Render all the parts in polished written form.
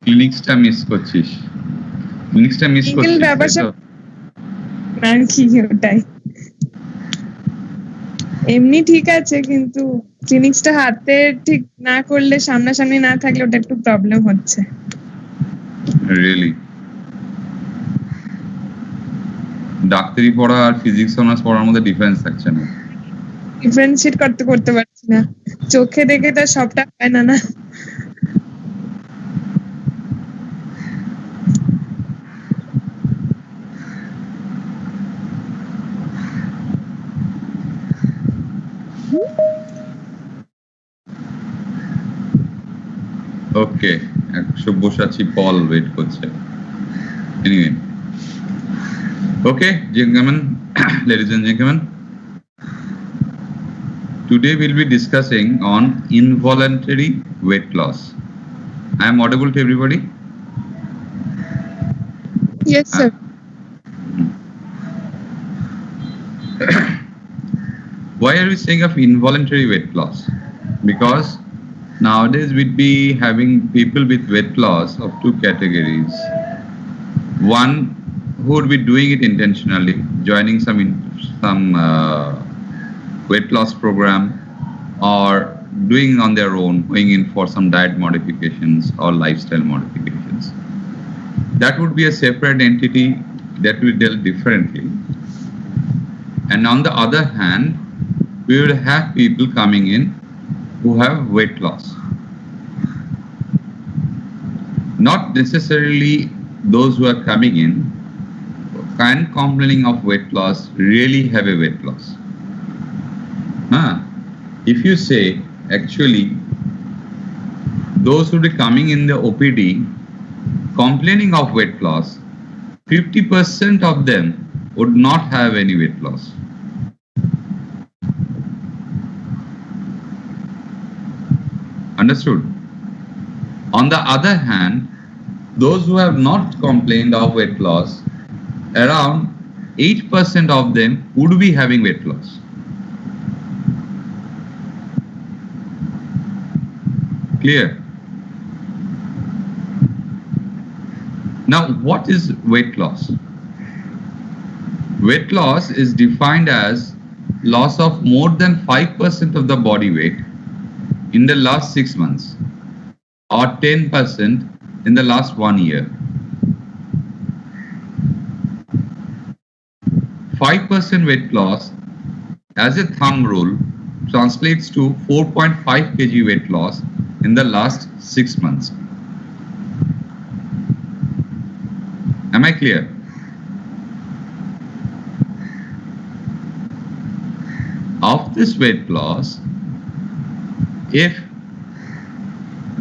ক্লিনিক্সটা miss করছিস, ক্লিনিক্সটা miss করছিস তাই তো? না কি ওটাই এমনি ঠিক আছে, কিন্তু ক্লিনিক্সটা হাতে ঠিক না করলে, সামনাসামনি না থাকলে ওটা একটু প্রবলেম হচ্ছে। রিয়েলি ডাক্তারি পড়া আর ফিজিক্স অনার্স পড়ার মধ্যে ডিফারেন্স থাকছে না। ডিফারেন্সিয়েট করতে পারছি না, চোখে দেখে তো সবটা হয় না না। ওকে, সব্যসাচী পল ওয়েট করছে। Anyway, okay gentlemen, ladies and gentlemen, today we'll be discussing on involuntary weight loss. I am audible to everybody? Yes sir. Why are we saying of involuntary weight loss? Because nowadays we'd be having people with weight loss of two categories. One who would be doing it intentionally, joining some weight loss program, or doing on their own, going in for some diet modifications or lifestyle modifications. That would be a separate entity that will deal differently. And on the other hand, we will have people coming in who have weight loss. Not necessarily those who are coming in and complaining of weight loss really have a weight loss. If you say, actually, those who are coming in the OPD complaining of weight loss, 50% of them would not have any weight loss. Understood? On the other hand, those who have not complained of weight loss, around 8% of them would be having weight loss. Clear? Now, what is weight loss? Weight loss is defined as loss of more than 5% of the body weight in the last 6 months, or 10% in the last 1 year. 5% weight loss as a thumb rule translates to 4.5 kg weight loss in the last 6 months. Am I clear? Of this weight loss, if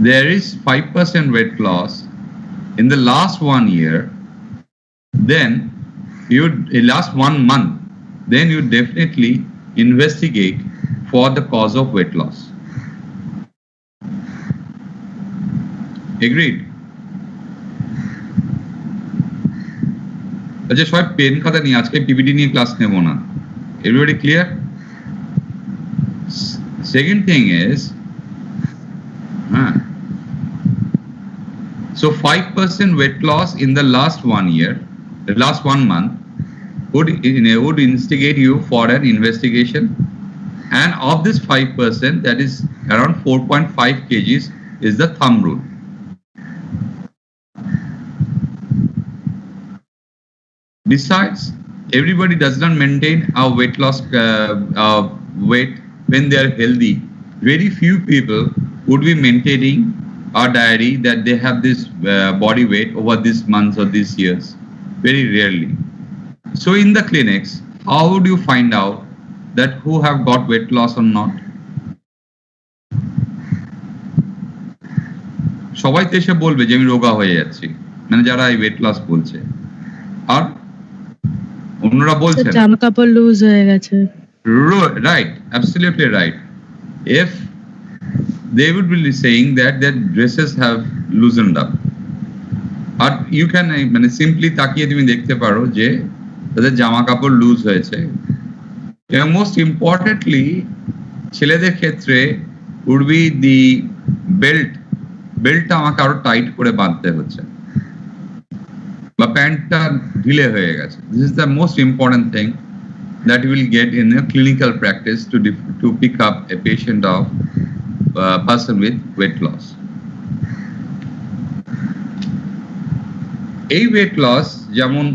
there is 5% weight loss in the last 1 year, then last 1 month, then you definitely investigate for the cause of weight loss. Agreed? আচ্ছা সবাই pen খাতা নিয়ে, আজকে PPT নিয়ে class নেব না। Everybody clear? Second thing is, so 5% weight loss in the last 1 year, the last 1 month, would instigate you for an investigation, and of this 5%, that is around 4.5 kgs, is the thumb rule. Besides, everybody does not maintain a weight loss weight when they are healthy. Very few people would be maintaining a diary that they have this body weight over these months or these years. Very rarely. So in the clinics, how would you find out that who have got weight loss or not? সবাই তো এসে বলবে যে আমি রোগা হয়ে যাচ্ছি, মানে যারা এই ওয়েট লস বলছে, আর অন্যরা বলছেন জামা কাপড় লুজ হয়ে গেছে। Right, absolutely right. If they would be saying that their dresses have loosened up, R you can মানে simply তাকিয়ে তুমি দেখতে পারো যে তাদের জামা কাপড় লুজ হয়েছে। এবং most importantly, ছেলেদের ক্ষেত্রে would be the belt বেল্টটা আমাকে আরো টাইট করে বাঁধতে হচ্ছে, বা প্যান্টটা ঢিলে হয়ে গেছে। This is the most important thing that you will get in a clinical practice to pick up a patient of person with weight loss. এই ওয়েট লস যেমন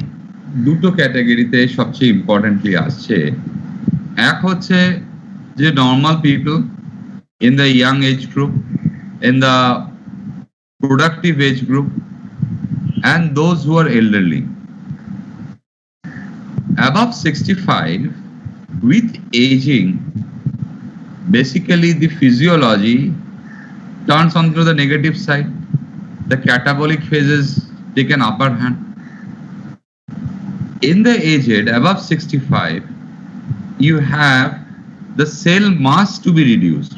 দুটো ক্যাটাগরিতে সবচেয়ে ইম্পর্টেন্টলি আসছে। এক হচ্ছে যে normal people in the young age group, in the productive age group, and those who are elderly. Above 65, with aging, basically the physiology turns onto the negative side. The catabolic phases take an upper hand. In the aged, above 65, you have the cell mass to be reduced.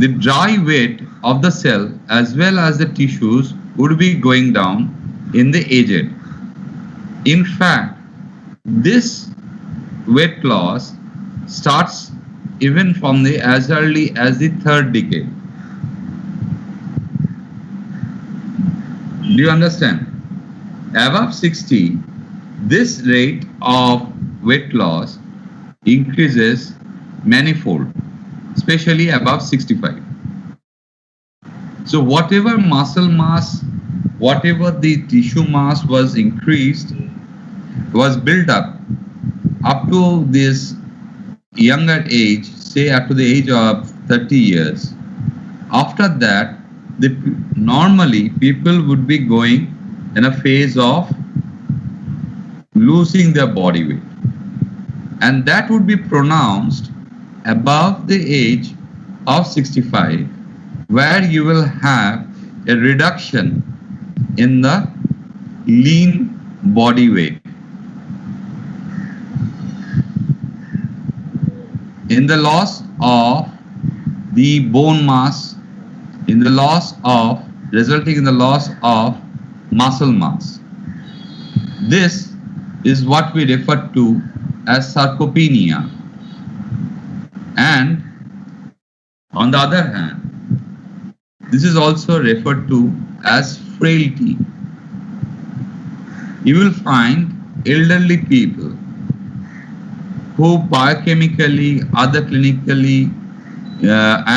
The dry weight of the cell as well as the tissues would be going down in the aged. In fact, this weight loss starts even from the as early as the third decade. Do you understand? Above 60, this rate of weight loss increases manifold, especially above 65. So whatever muscle mass, whatever the tissue mass was increased, was built up to this younger age, say up to the age of 30 years. After that, normally people would be going in a phase of losing their body weight, and that would be pronounced above the age of 65, where you will have a reduction in the lean body weight. In the loss of the bone mass, in the loss of, resulting in the loss of muscle mass. This is what we refer to as sarcopenia. And on the other hand, this is also referred to as frailty. You will find elderly people who biochemically, other clinically,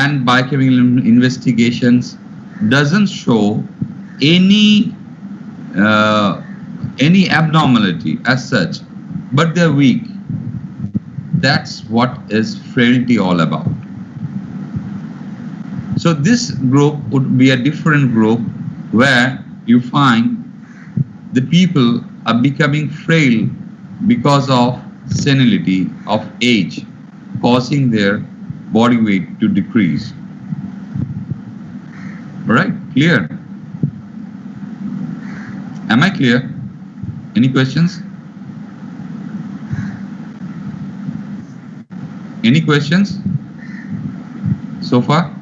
and biochemical investigations doesn't show any abnormality as such, but they're weak. That's what is frailty all about. So this group would be a different group where you find the people are becoming frail because of senility of age, causing their body weight to decrease. All right, clear? Am I clear? Any questions? Any questions so far?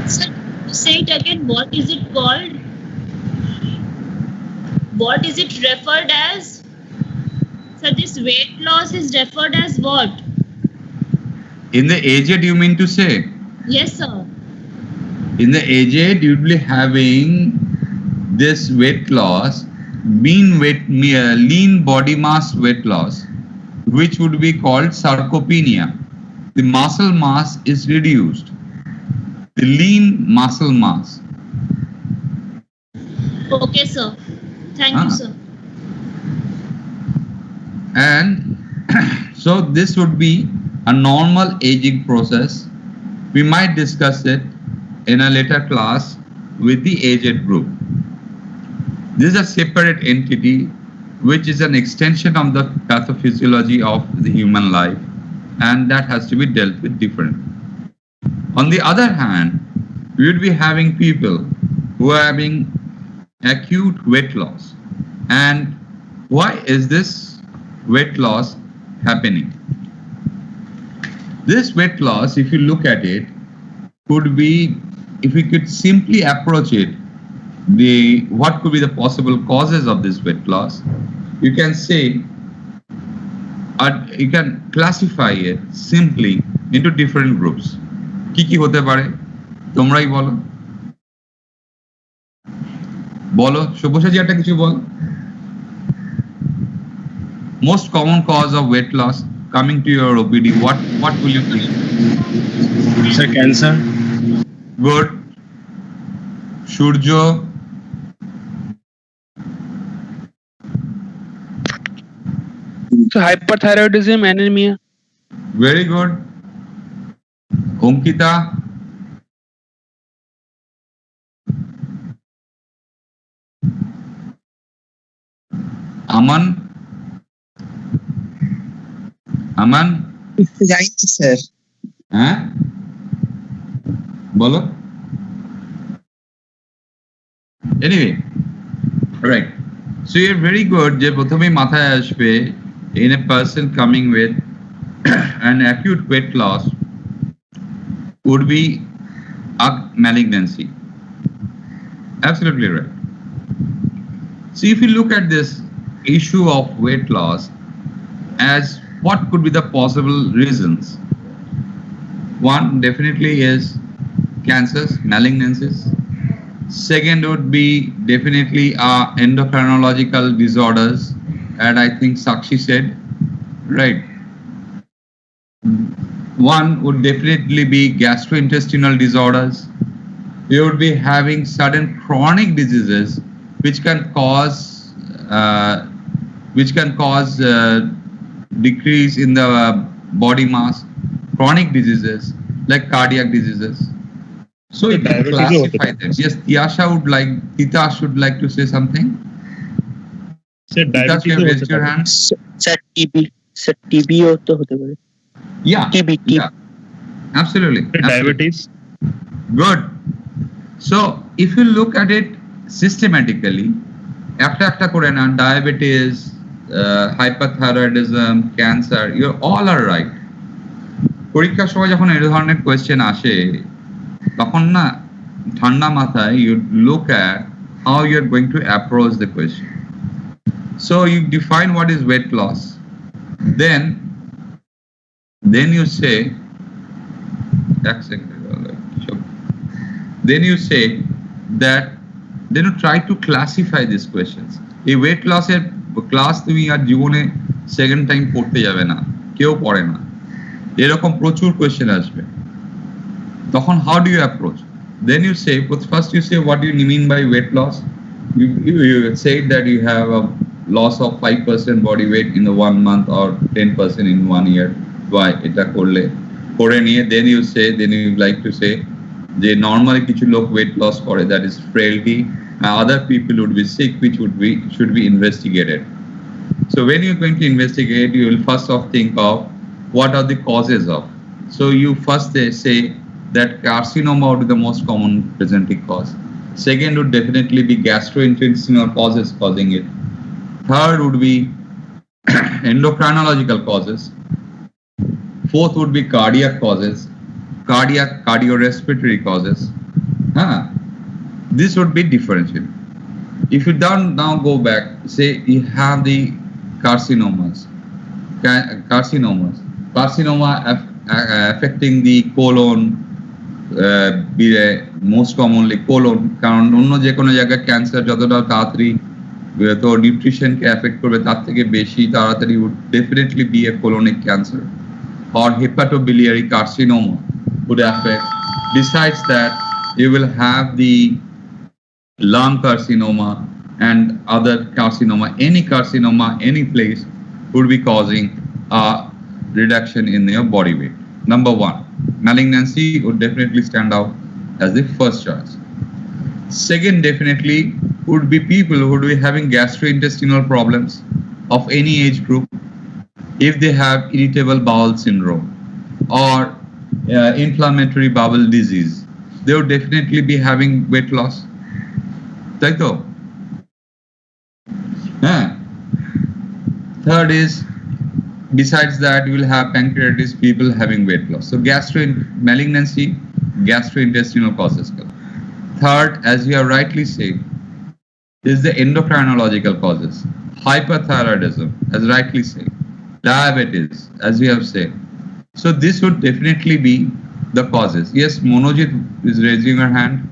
Sir, say it again. What is it called? What is it referred as? So this weight loss is referred as what? In the aged, you mean to say? Yes, sir. In the aged, you'll be having this weight loss, lean body mass weight loss, which would be called sarcopenia. The muscle mass is reduced, the lean muscle mass. Okay, sir. Thank you, sir. And so this would be a normal aging process. We might discuss it in a later class with the aged group. This is a separate entity which is an extension of the pathophysiology of the human life, and that has to be dealt with differently. On the other hand, we would be having people who are having acute weight loss. And why is this weight loss happening? This weight loss, if you look at it, could be, if we could simply approach it, what could be the possible causes of this weight loss? You can say, you can classify it simply into different groups. কি হতে পারে তোমরাই বলো বলো শুভসাচী একটা কিছু বল most common cause of weight loss coming to your OPD what will you think Sir, cancer. good Surjo Hyperthyroidism, anemia. very good Ankita Aman জানি না স্যার হ্যাঁ বলো anyway right so you're very good যে প্রথমেই মাথায় আসবে in a person coming with an acute weight loss would be a malignancy absolutely right so if you look at this issue of weight loss as what could be the possible reasons one definitely is cancers malignancies second would be definitely endocrinological disorders and I think Sakshi said right one would definitely be gastrointestinal disorders you would be having certain chronic diseases which can cause decrease in the body mass chronic diseases like cardiac diseases so if you classify them yes Titash would like to say something Sir, Titash, you have diabetes. raised your hand Sir, TB তো হতে পারে। yeah TB. yeah absolutely Sir, diabetes. good so if you look at it systematically একটা করে না diabetes hyperthyroidism cancer you all are right পরীক্ষার সময় যখন এই ধরনের কোয়েশ্চেন আসে তখন না ঠান্ডা মাথায় you look at how you are going to approach the question so you define what is weight loss then you say then you say that then you try to classify these questions এই weight loss এর class তুমি আর জীবনে second time পড়তে যাবে না কেউ পড়ে না এরকম প্রচুর কোয়েশ্চেন আসবে তখন how do you approach then you say first you say what do you mean by weight loss you say that you have a loss of 5% body weight in the 1 month or 10% in 1 year why এটা করলে করে নিয়ে then you you like to say যে normally কিছু লোক weight loss করে that is frailty other people would be sick which should be investigated so when you're going to investigate you will first off think of what are the causes of so you first say that carcinoma would be the most common presenting cause second would definitely be gastrointestinal causes causing it third would be endocrinological causes fourth would be cardiac causes cardiorespiratory causes this would be differential if you now go back say you have the carcinoma affecting the colon most commonly colon কারণ অন্য যে কোনো জায়গায় cancer যতটা তাড়াতাড়ি তো নিউট্রিশনকে effect করবে তার থেকে বেশি তাড়াতাড়ি would definitely be a colonic cancer or hepatobiliary carcinoma would affect besides that you will have the lung carcinoma and other carcinoma any place would be causing a reduction in your body weight number one malignancy would definitely stand out as the first choice second definitely would be people who would be having gastrointestinal problems of any age group if they have irritable bowel syndrome or inflammatory bowel disease they would definitely be having weight loss তাই তো third is besides that you will have pancreatitis people having weight loss so malignancy gastrointestinal causes third as you have rightly said is the endocrinological causes hyperthyroidism as rightly said diabetes as you have said So this would definitely be the causes. Yes, Monojit is raising her hand.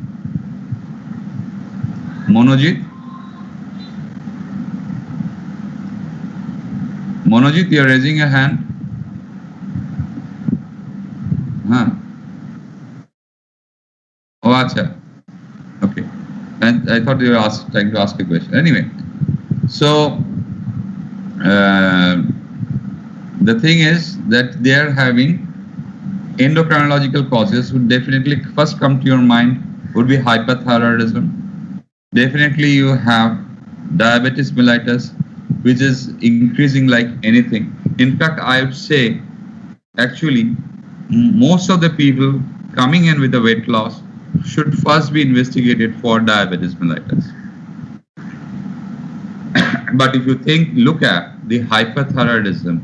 Monojit? Monojit, you are raising your hand. Huh. Oh, acha. Okay. And I thought you were trying to ask a question. Anyway, so the thing is that they are having endocrinological causes would definitely first come to your mind would be hyperthyroidism. Definitely you have diabetes mellitus, which is increasing like anything. In fact, I would say actually most of the people coming in with the weight loss should first be investigated for diabetes mellitus. But if you look at the hyperthyroidism,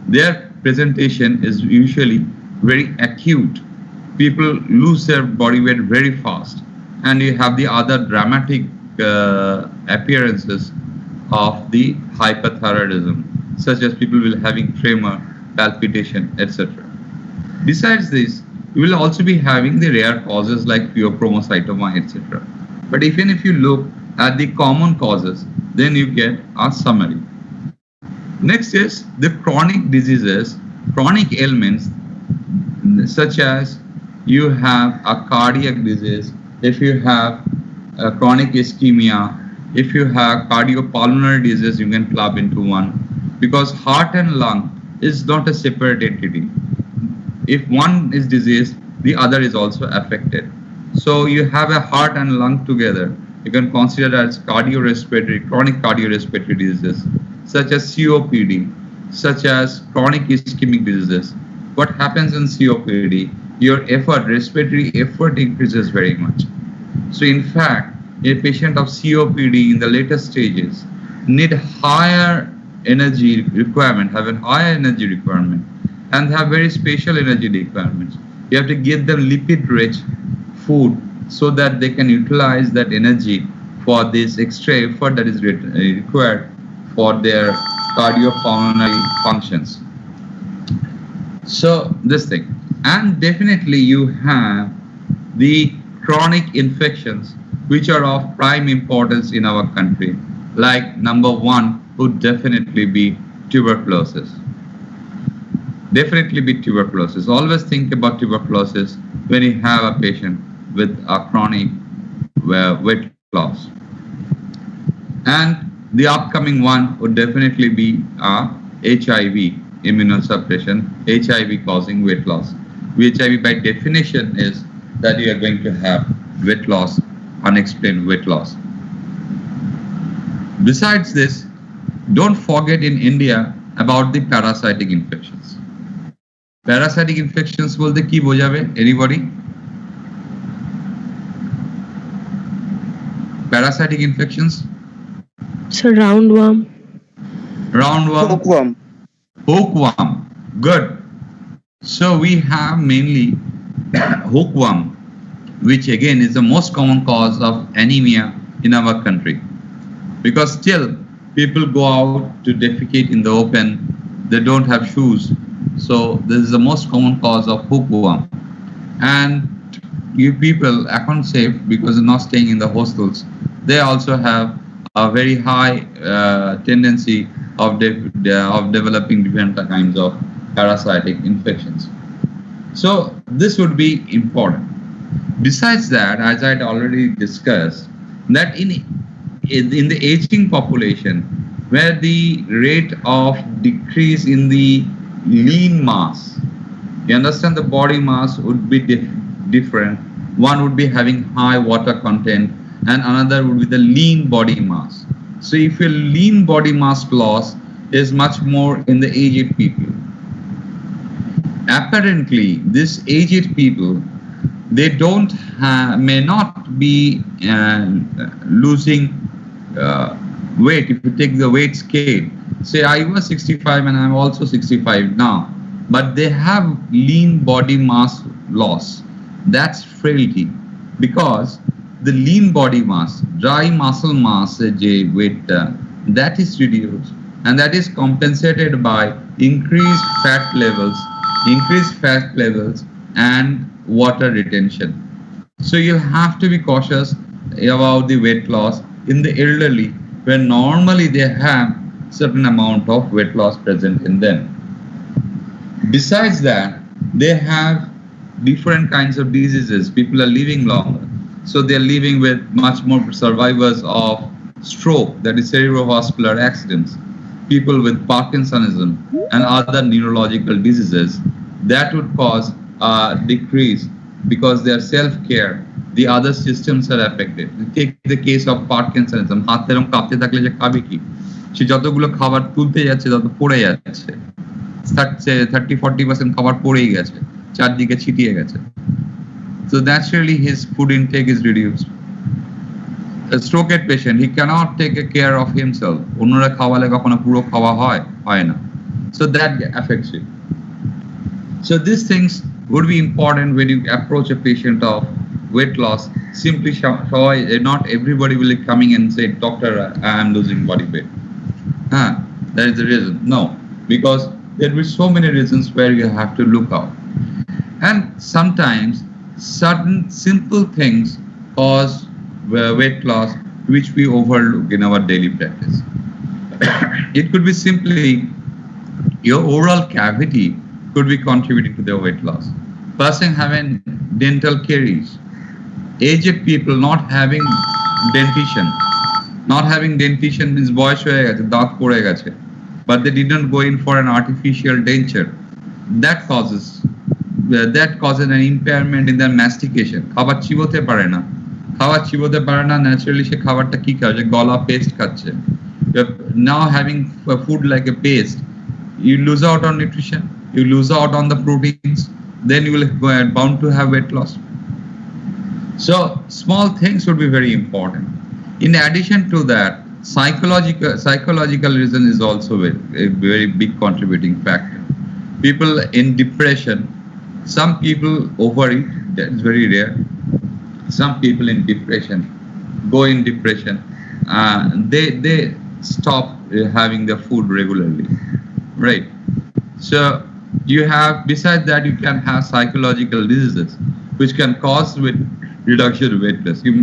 their presentation is usually very acute. People lose their body weight very fast, and you have the other dramatic appearances of the hyperthyroidism, such as people will having tremor, palpitation, etc. Besides this, you will also be having the rare causes like pheochromocytoma, etc. But even if you look at the common causes, then you get a summary. Next is the chronic diseases, chronic ailments, such as you have a cardiac disease, if you have a chronic ischemia, if you have cardiopulmonary disease, you can club into one, because heart and lung is not a separate entity. If one is diseased, the other is also affected. So you have a heart and lung together. You can consider as cardiorespiratory, chronic cardiorespiratory diseases, such as COPD, such as chronic ischemic diseases. What happens in COPD? Your respiratory effort increases very much. So in fact, a patient of COPD in the later stages need higher energy requirement, have a higher energy requirement, and have very special energy requirements. You have to give them lipid-rich food so that they can utilize that energy for this extra effort that is required for their cardiopulmonary functions. So this thing, and definitely you have the chronic infections which are of prime importance in our country. Like number one would definitely be tuberculosis. Definitely be tuberculosis. Always think about tuberculosis when you have a patient with a chronic weight loss. And the upcoming one would definitely be HIV, immunosuppression, HIV causing weight loss. HIV by definition is that you are going to have weight loss, unexplained weight loss. Besides this, don't forget in India about the parasitic infections. Parasitic infections bolte ki bojabe? Anybody? Parasitic infections? So roundworm. Roundworm. Hookworm. Hookworm. Good. So we have mainly hookworm, which again is the most common cause of anemia in our country. Because still people go out to defecate in the open, they don't have shoes. So this is the most common cause of hookworm. And you people are safe because they're not staying in the hostels. They also have a very high tendency of developing different kinds of parasitic infections. So this would be important. Besides that, as I had already discussed, that in the aging population, where the rate of decrease in the lean mass, you understand, the body mass would be different. One would be having high water content and another would be the lean body mass. So if your lean body mass loss is much more in the aged people, apparently these aged people, they may not be losing weight. If you take the weight scale, say I was 65 and I'm also 65 now, but they have lean body mass loss. That's frailty, because the lean body mass, dry muscle mass weight, that is reduced, and that is compensated by increased fat levels increased fat levels, and water retention. So you have to be cautious about the weight loss in the elderly, where normally they have certain amount of weight loss present in them. Besides that, they have different kinds of diseases. People are living longer. So they are living with much more survivors of stroke, that is cerebrovascular accidents, people with Parkinsonism and other neurological diseases. That would cause a decrease because their self-care, the other systems are affected. Take the case of Parkinsonism. হাত এরকম কাঁপতে থাকলে যে খাবে কি? সে যতগুলো খাবার তুলতে যাচ্ছে তত পড়ে যাচ্ছে। 30-40% খাবার পড়েই গেছে, চারদিকে ছিটিয়ে গেছে। So naturally his food intake is reduced. A stroke patient, he cannot take care of himself. অন্যরা খাওয়ালে কখনো পুরো খাওয়া হয় না। So that affects it. So these things would be important when you approach a patient of weight loss. Simply not everybody will be coming and say, doctor, I am losing body weight. That is the reason. No, because there will be so many reasons where you have to look out. And sometimes certain simple things cause weight loss which we overlook in our daily practice. It could be simply your oral cavity could be contributing to their weight loss. Person having dental caries, aged people not having dentition. Not having dentition means বয়স হয়ে গেছে, দাঁত পড়ে গেছে, but they didn't go in for an artificial denture. That causes an impairment in their mastication. খাবার চিবোতে পারে না, naturally সে খাবারটা কি খাচ্ছে, গলা পেস্ট খাচ্ছে. Now having food like a paste, you lose out on nutrition, you lose out on the proteins, then you will go and bound to have weight loss. So small things would be very important. In addition to that, psychological reason is also a very big contributing factor. People in depression, some people overeat, that is very rare. Some people in depression go in depression, they stop having their food regularly, right? So you have, besides that, you can have psychological diseases which can cause with reduction of weight loss. You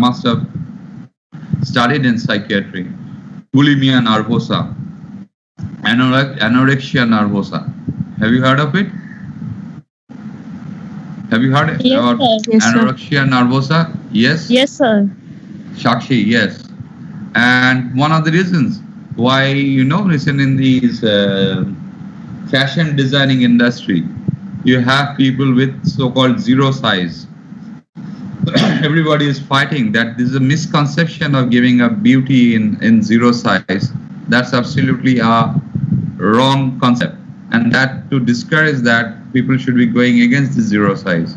must have studied in psychiatry, bulimia nervosa, anorexia nervosa. Have you heard of it? Have you heard Yes, about sir. Yes, sir. anorexia nervosa? Yes. Yes, sir. Shakshi, yes. And one of the reasons why, listen, in these fashion designing industry, you have people with so-called zero size. Everybody is fighting that this is a misconception of giving up beauty in zero size. That's absolutely a wrong concept. And that to discourage that, people should be going against the zero size.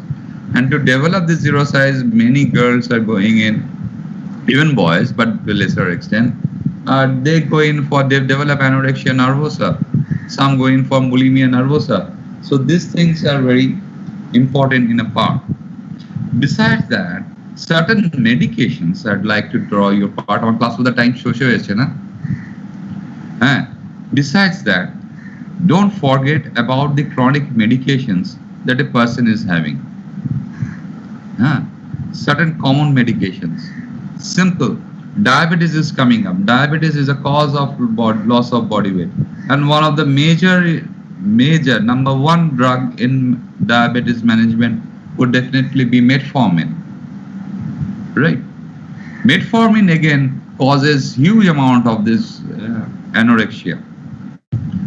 And to develop the zero size, many girls are going in, even boys, but to a lesser extent, they develop anorexia nervosa. Some go in for bulimia nervosa. So these things are very important in a part. Besides that, certain medications, I'd like to draw your part on class of the time show. Besides that, don't forget about the chronic medications that a person is having. Certain common medications. Simple. Diabetes is coming up. Diabetes is a cause of loss of body weight. And one of the major number one drug in diabetes management would definitely be metformin. Right? Metformin again causes huge amount of this anorexia.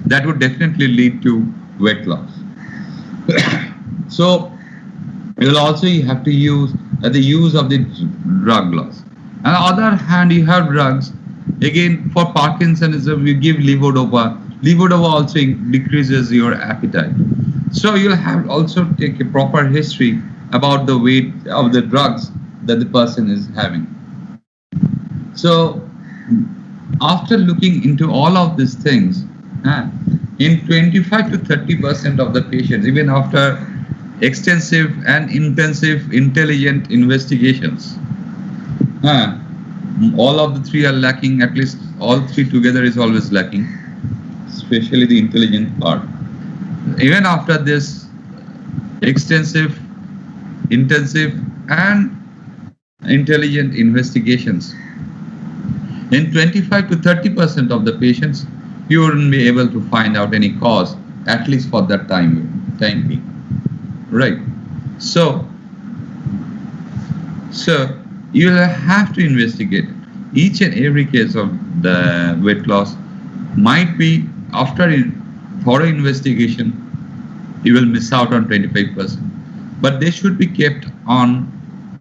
That would definitely lead to weight loss. So you have to use the use of the drug loss. On the other hand, you have drugs. Again, for Parkinsonism, you give levodopa. Levodopa also decreases your appetite. So you'll have also take a proper history about the weight of the drugs that the person is having. So after looking into all of these things, in 25 to 30% of the patients, even after extensive and intensive intelligent investigations, all of the three are lacking. At least all three together is always lacking, especially the intelligent part. even after this extensive, intensive, and intelligent investigations, in 25 to 30% of the patients, you wouldn't be able to find out any cause, at least for that time being. Right. So you will have to investigate each and every case of the weight loss. Might be after thorough investigation, you will miss out on 25%, but they should be kept on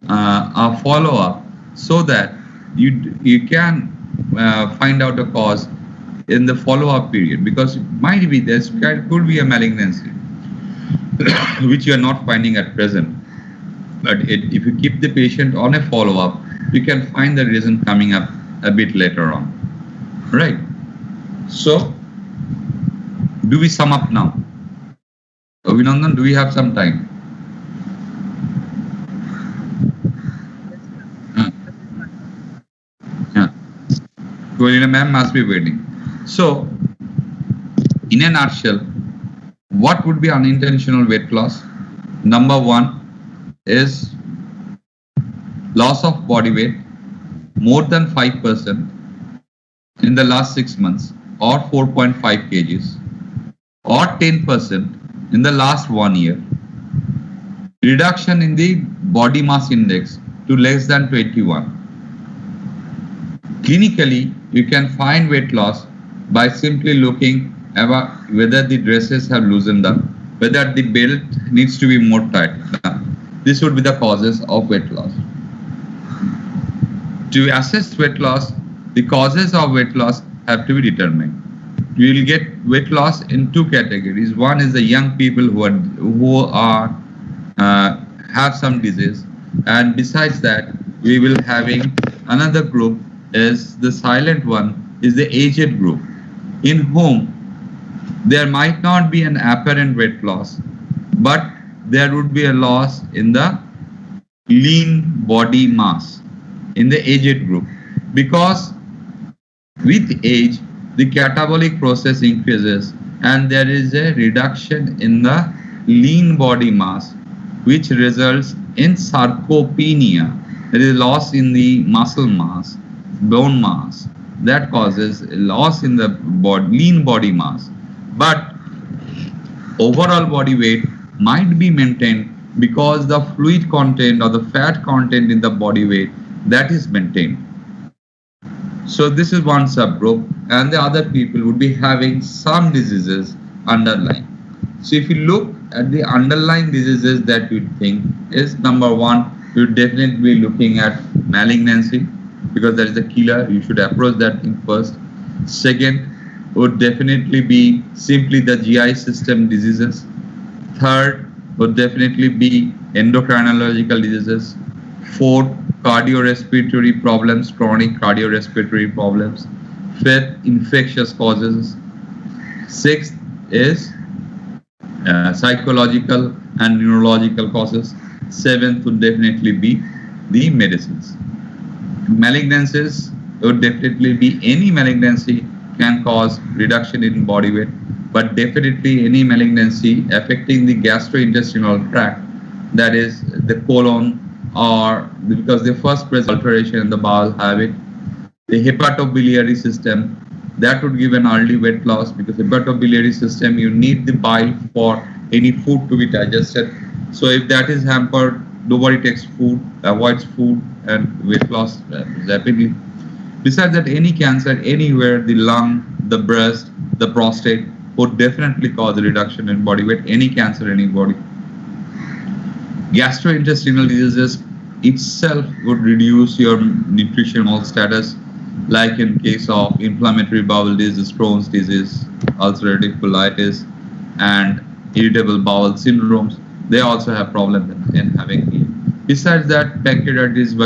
a follow-up so that you can find out the cause in the follow-up period, because it might be could be a malignancy which you are not finding at present. But if you keep the patient on a follow-up, you can find the reason coming up a bit later on. Right. So, do we sum up now? Abhinandan, do we have some time? Yeah. Golina ma'am must be waiting. So, in a nutshell, what would be unintentional weight loss? Number one is loss of body weight more than 5% in the last 6 months, or 4.5 kgs, or 10% in the last 1 year. Reduction in the body mass index to less than 21. Clinically, you can find weight loss by simply looking about whether the dresses have loosened up, whether the belt needs to be more tight. This would be the causes of weight loss. To assess weight loss, the causes of weight loss have to be determined. You will get weight loss in two categories. One is the young people who have some disease, and besides that, we will having another group is the silent one, is the aged group, in whom there might not be an apparent weight loss, but there would be a loss in the lean body mass in the aged group, because with age the catabolic process increases and there is a reduction in the lean body mass, which results in sarcopenia. There is loss in the muscle mass, bone mass, that causes a loss in the lean body mass. But overall body weight might be maintained because the fluid content or the fat content in the body weight, that is maintained. So this is one subgroup, and the other people would be having some diseases underlying. So if you look at the underlying diseases that you think is, number one, you definitely be looking at malignancy, because that is the killer. You should approach that thing first. Second would definitely be simply the GI system diseases. Third would definitely be endocrinological diseases. Fourth, cardiorespiratory problems, chronic cardiorespiratory problems. Fifth, infectious causes. Sixth is psychological and neurological causes. Seventh would definitely be the medicines. Malignancies would definitely be any malignancy can cause reduction in body weight, but definitely any malignancy affecting the gastrointestinal tract, that is the colon, or because the first present alteration in the bowel habit, the hepatobiliary system, that would give an early weight loss, because hepatobiliary system, you need the bile for any food to be digested. So if that is hampered, nobody takes food, avoids food, and weight loss rapidly. Besides that, any cancer anywhere, the lung, the breast, the prostate, would definitely cause a reduction in body weight. Any cancer, any body. Gastrointestinal diseases itself would reduce your nutritional status, like in case of inflammatory bowel disease, Crohn's disease, ulcerative colitis, and irritable bowel syndromes. They also have problems in having meat. Besides that, pancreatitis,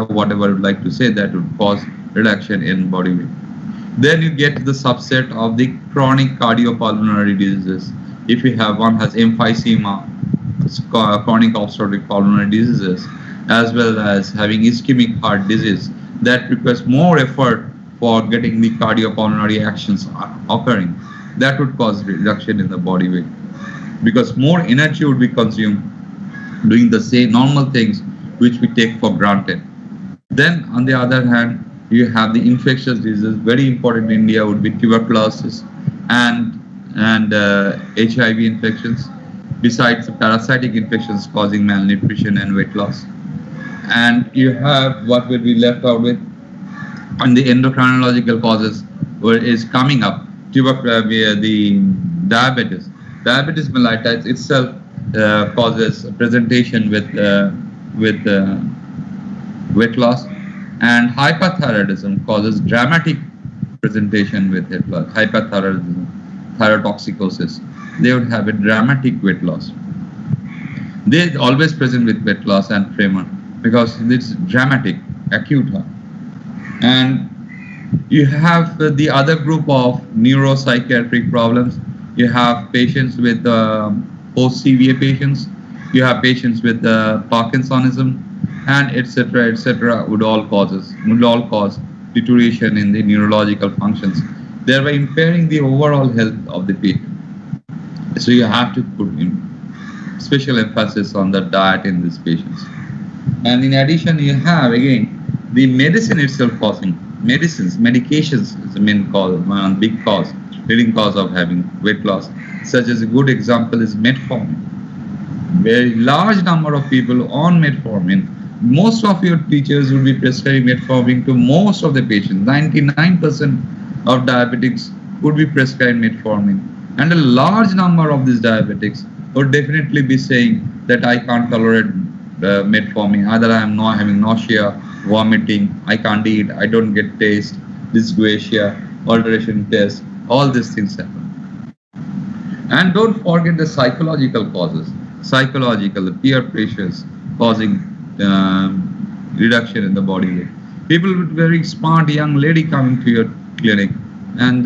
whatever you'd like to say, that would cause reduction in body weight. Then you get the subset of the chronic cardiopulmonary diseases. If you have one has emphysema, chronic obstructive pulmonary diseases, as well as having ischemic heart disease, that requires more effort for getting the cardiopulmonary actions occurring. That would cause reduction in the body weight. because more energy would be consumed doing the same normal things which we take for granted. Then, on the other hand, you have the infectious diseases. Very important in India would be tuberculosis and HIV infections, besides the parasitic infections causing malnutrition and weight loss. And you have what will be left out with, and the endocrinological causes where is coming up. The diabetes. Diabetes mellitus itself causes presentation with weight loss, and hyperthyroidism causes dramatic presentation with weight loss. Hyperthyroidism, thyrotoxicosis, they would have a dramatic weight loss. They always present with weight loss and tremor because it's dramatic, acute. And you have the other group of neuropsychiatric problems. You have patients with post-CVA patients. You have patients with Parkinsonism, and etc. would all cause deterioration in the neurological functions, thereby impairing the overall health of the patient. So you have to put in special emphasis on the diet in these patients. And in addition, you have again the medicine itself causing medications is the main cause, one big cause, leading cause of having weight loss. Such as a good example is metformin. Very large number of people on metformin. Most of your teachers will be prescribing metformin to most of the patients. 99% of diabetics would be prescribed metformin, and a large number of these diabetics would definitely be saying that I can't tolerate metformin. Either I am not having nausea, vomiting, I can't eat, I don't get taste, dysgeusia, alteration test, all these things happen. And don't forget the psychological causes. Psychological, the peer pressures causing reduction in the body weight. People with very smart young lady coming to your clinic and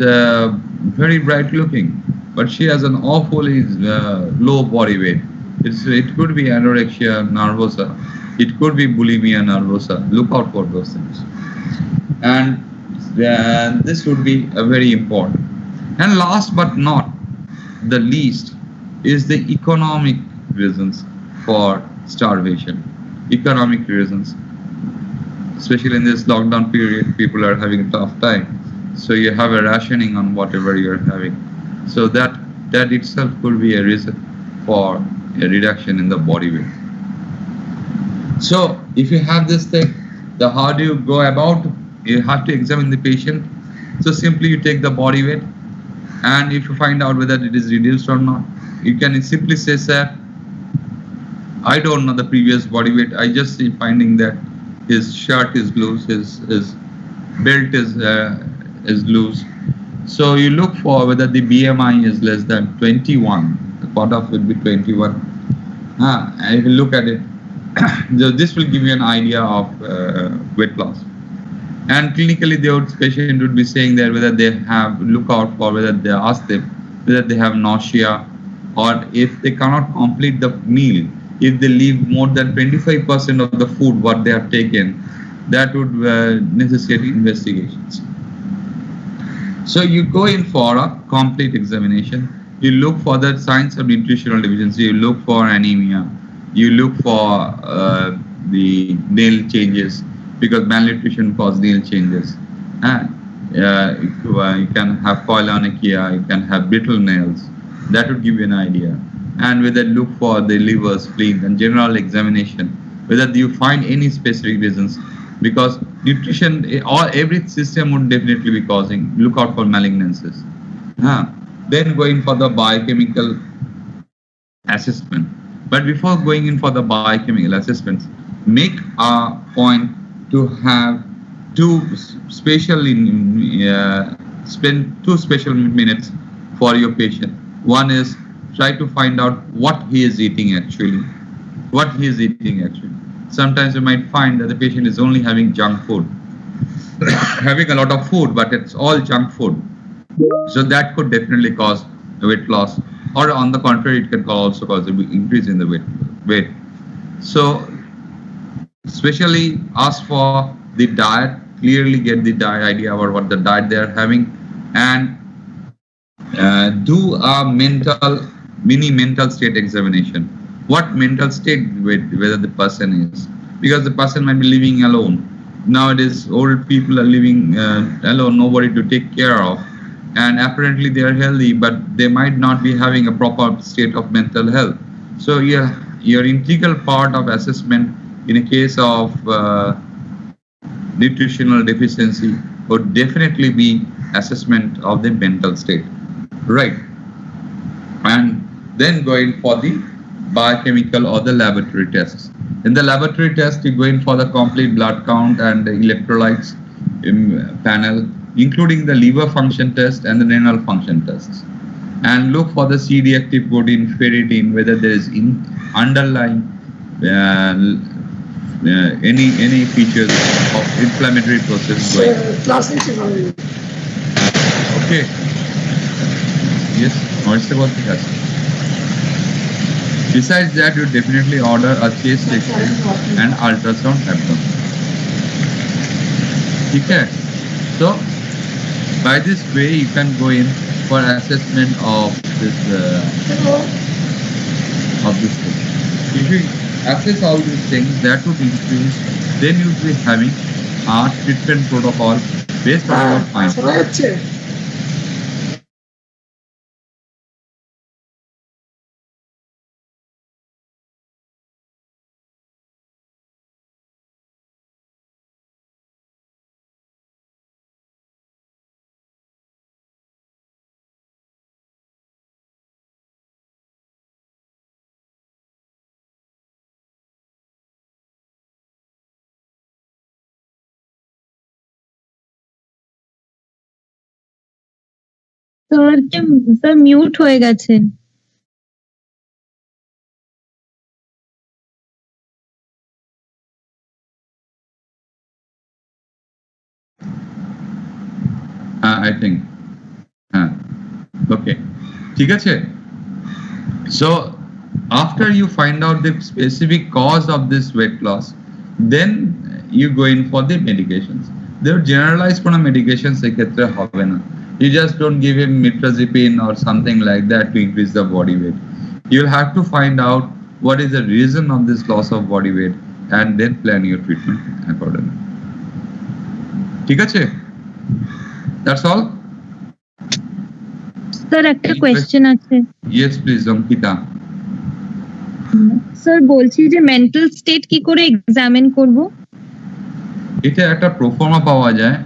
very bright looking, but she has an awfully low body weight. It could be anorexia nervosa, it could be bulimia nervosa. Look out for those things. And this would be very important. And last but not the least is the economic reasons for starvation. Economic reasons, especially in this lockdown period, people are having a tough time. So you have a rationing on whatever you're having. So that itself could be a reason for a reduction in the body weight. So if you have this thing, how do you go about? You have to examine the patient. So simply you take the body weight, and if you find out whether it is reduced or not, you can simply say, sir, I don't know the previous body weight. I just see finding that his shirt is loose, his belt is loose. So you look for whether the BMI is less than 21. The cutoff will be 21. And if you look at it, this will give you an idea of weight loss. And clinically, the patient would be saying that whether they have look out for whether they ask them whether they have nausea, or if they cannot complete the meal. If they leave more than 25% of the food what they have taken, that would necessitate investigations. So you go in for a complete examination. You look for the signs of nutritional deficiency. You look for anemia. You look for the nail changes, because malnutrition causes nail changes. You can have koilonychia. You can have brittle nails. That would give you an idea. And whether look for the liver, spleen, and general examination, whether you find any specific reasons, because nutrition or every system would definitely be causing. Look out for malignancies. Then going for the biochemical assessment. But before going in for the biochemical assessments, make a point to have spend 2 special minutes for your patient. One is try to find out what he is eating actually. Sometimes you might find that the patient is only having junk food, having a lot of food, but it's all junk food. So that could definitely cause weight loss, or on the contrary, it can also cause an increase in the weight. So especially ask for the diet, clearly get the diet idea about what the diet they are having, and do a mental mini mental state examination. What mental state whether the person is, because the person might be living alone. Nowadays, old people are living alone, nobody to take care of, and apparently they are healthy, but they might not be having a proper state of mental health. So your integral part of assessment in a case of nutritional deficiency would definitely be assessment of the mental state, right? And then going for the biochemical or the laboratory tests. In the laboratory test, you go in for the complete blood count and the electrolytes panel, including the liver function test and the renal function tests. And look for the C-reactive protein, ferritin, whether there is underlying any features of inflammatory process going. Okay. Yes, what's about the test? Besides that, you definitely order a chest X-ray and ultrasound abdomen. Okay. So, by this way, you can go in for assessment of this thing. If you assess all these things, that would increase. Then you will be having a treatment protocol based on your findings. Sir mute হয়ে গেছে। I think. Okay. ঠিক আছে? So, after you find out the specific cause of this weight loss, then you go in for the medications. They are generalized কোনো medications এক্ষেত্রে হবে না. You just don't give him metrazepine or something like that to increase the body weight. You'll have to find out what is the reason of this loss of body weight and then plan your treatment accordingly. ঠিক আছে? That's all? Sir একটা question আছে। Yes, please, Ankita. Sir বলছি যে mental state কি করে examine করব? এটা একটা প্রোফর্মা পাওয়া যায়,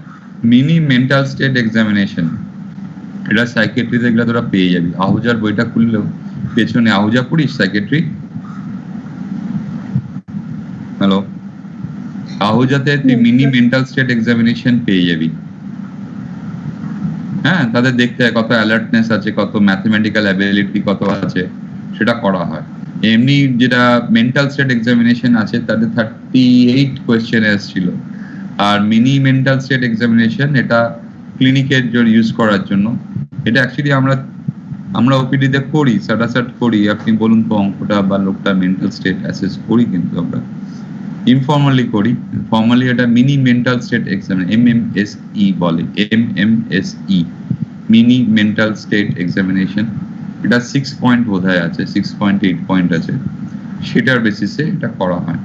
মিনি মেন্টাল স্টেট এক্সামিনেশন। এটা সাইকিয়াট্রিতে এগুলো তোরা পেয়ে যাবি। আহুজার বইটা খুললেও পেছনে আহুজা পড়িস সাইকিয়াট্রি? হ্যালো, আহুজাতে তুই মিনি মেন্টাল স্টেট এক্সামিনেশন পেয়ে যাবি। হ্যাঁ, তাদের দেখতে হয় কত অ্যালার্টনেস আছে, কত ম্যাথমেটিক্যাল অ্যাবিলিটি কত আছে, সেটা করা হয়। এমনি যেটা মেন্টাল স্টেট এক্সামিনেশন আছে তাতে 38 কোয়েশ্চেন এসেছিল, আর মিনি মেন্টাল স্টেট এক্সামিনেশন এটা ক্লিনিকের জন্য ইউজ করার জন্য। এটা অ্যাকচুয়ালি আমরা ওপিডিতে করি, সাটাসাট করি, আপনি বলুন তো অঙ্কটা বা লোকটা মেন্টাল স্টেট অ্যাসেস করি, কিন্তু আমরা ইনফর্মালি করি। ফর্মালি এটা mini mental state examination, MMSE বলে, MMSE, mini mental state examination. এটা 6 পয়েন্ট বোধহয় আছে, 6.8 পয়েন্ট আছে, সেটার বেসিসে এটা করা হয়।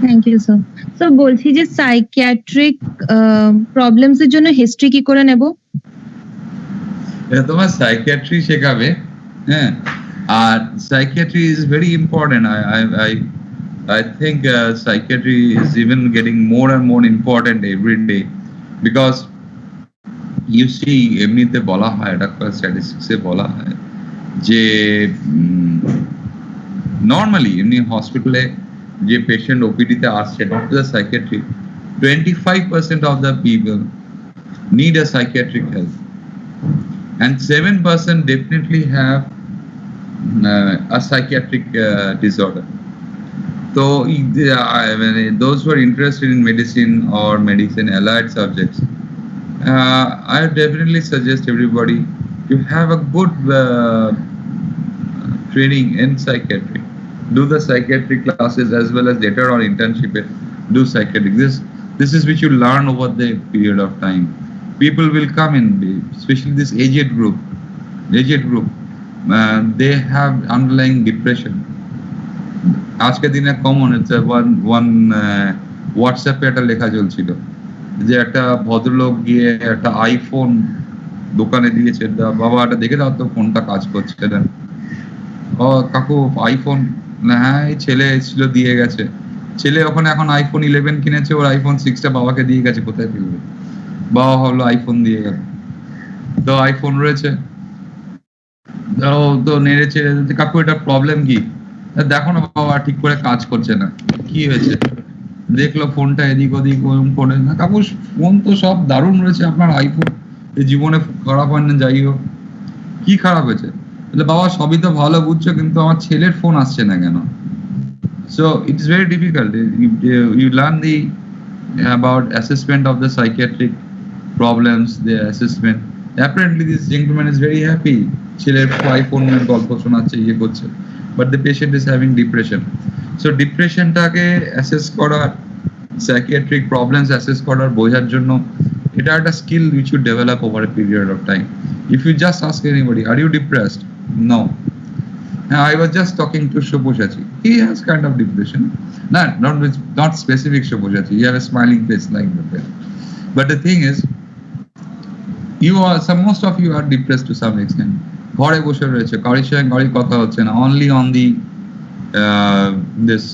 Thank you sir. স্যার বলছি যে সাইকিয়াট্রিক প্রবলেমস এর জন্য হিস্ট্রি কি করে নেব? এটা তোমার সাইকিয়াট্রি শেখাবে, হ্যাঁ। আর psychiatry is very important. I think psychiatry is even getting more and more important every day, because you see এমনিতে বলা হয়, এটা স্ট্যাটিস্টিক্সে বলা হয় যে নর্মালি এমনি হসপিটালে যে পেশেন্ট ওপিডিতে আসছে, not to the psychiatry, 25% of the people need a psychiatric help, and 7% definitely have a psychiatric disorder. So those who are interested in medicine or medicine allied subjects, I definitely suggest everybody to have a good training in psychiatry. Do the psychiatric classes as well as later on internship. Do psychiatric. This is which you learn over the period of time. People will come in, especially this aged group. aged group, they have underlying depression. আজকের দিনে common হচ্ছে one হোয়াটসঅ্যাপে একটা লেখা চলছিল যে একটা ভদ্রলোক গিয়ে একটা আইফোন দোকানে দিয়েছে, বাবা এটা দেখে দাও তো ফোনটা কাজ করছে না। ও কাকু আইফোন, হ্যাঁ এই ছেলে এসেছিল দিয়ে গেছে। ছেলে ওখানে এখন আইফোন 11 কিনেছে, ওর আইফোন 6টা বাবাকে দিয়ে গেছে, কোথায় ফেলবে? বাবা ভাবলো আইফোন দিয়ে গেল, তো আইফোন রয়েছে, তো নেড়েছে, কাকু এটা প্রবলেম কি? দেখো না বাবা ঠিক করে কাজ করছে না। কি হয়েছে? দেখলো ফোনটা এদিক ওদিক ওরকম করে, না কাকু ফোন তো সব দারুণ রয়েছে, আপনার আইফোন জীবনে খারাপ হয় না, যাই হোক। কি খারাপ হয়েছে? বাবা সবই তো ভালো বুঝছো, কিন্তু আমার ছেলের ফোন আসছে না কেন? So it's very difficult. You learn the about assessment of the psychiatric problems, the assessment. Apparently this gentleman is very happy. ছেলের আইফোন এর গল্প শোনাচ্ছে, ইয়ে করছে, but the patient is having depression. So depression টাকে assess করা, psychiatric problems assess করার বোঝার জন্য এটা একটা skill which you develop over a period of time. If you just ask anybody, are you depressed? No. I was just talking to Shubhashachi. He has kind of depression. Not specific Shubhashachi. He has a smiling face like that. But the thing is, most of you are depressed to some extent. ঘরে বসে রয়েছে, কারোর সঙ্গে কারোর কথা হচ্ছে না, only on the this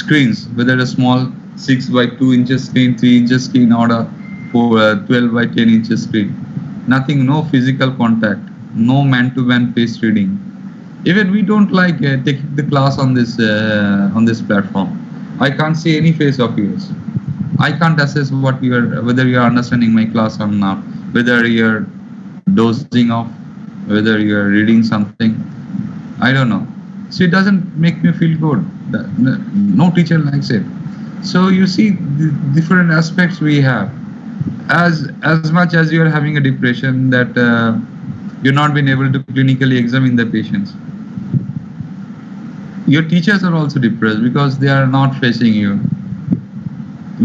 screens, whether a small 6x2 inches screen, 3 inches screen, or a 12x10 inches screen. Nothing, no physical contact, no man-to-man face reading. Even we don't like taking the class on this platform. I can't see any face of yours. I can't assess whether you are understanding my class or not, whether you are dozing off, whether you are reading something. I don't know. So it doesn't make me feel good. No teacher likes it. So you see the different aspects we have. As much as you are having a depression that you're not being able to clinically examine the patients, your teachers are also depressed because they are not facing you.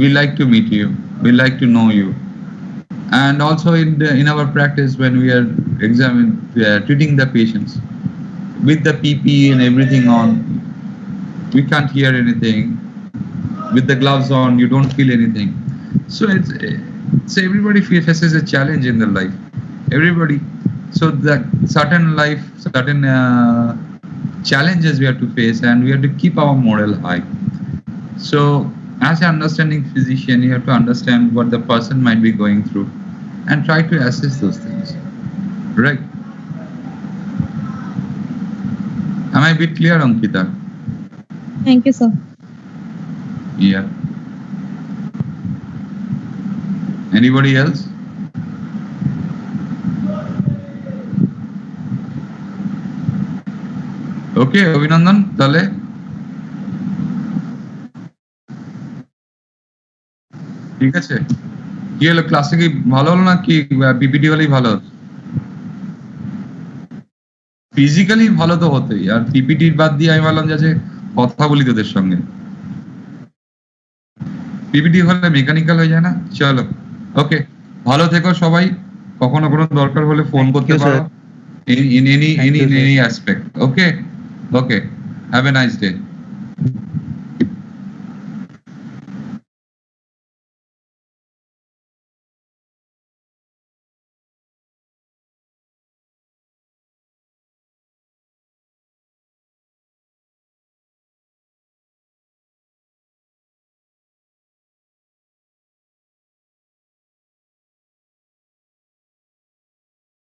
We like to meet you, we like to know you, and also in our practice when we are treating the patients with the PPE and everything on, we can't hear anything. With the gloves on, you don't feel anything. So everybody faces a challenge in their life. Everybody. So that certain challenges we have to face, and we have to keep our morale high. So as an understanding physician, you have to understand what the person might be going through and try to assess those things. Right? Am I a bit clear, Ankita? Thank you, sir. Yeah. Anybody else? ওকে অভিনন্দন, তাহলে ঠিক আছে। কি হলো, ক্লাসে কি ভালো হলো না কি পিপিটি হলেই ভালো হতো? ফিজিক্যালি ভালো তো হতোই, আর পিপিটি বাদ দিয়ে আমি ভাবলাম যে কথা বলি তোদের সঙ্গে। পিপিটি হলে মেকানিক্যাল হয়ে যায় না। চলো ওকে, ভালো থেকো সবাই, কখনো কোনো দরকার হলে ফোন করতে পারো in any aspect. Okay, have a nice day.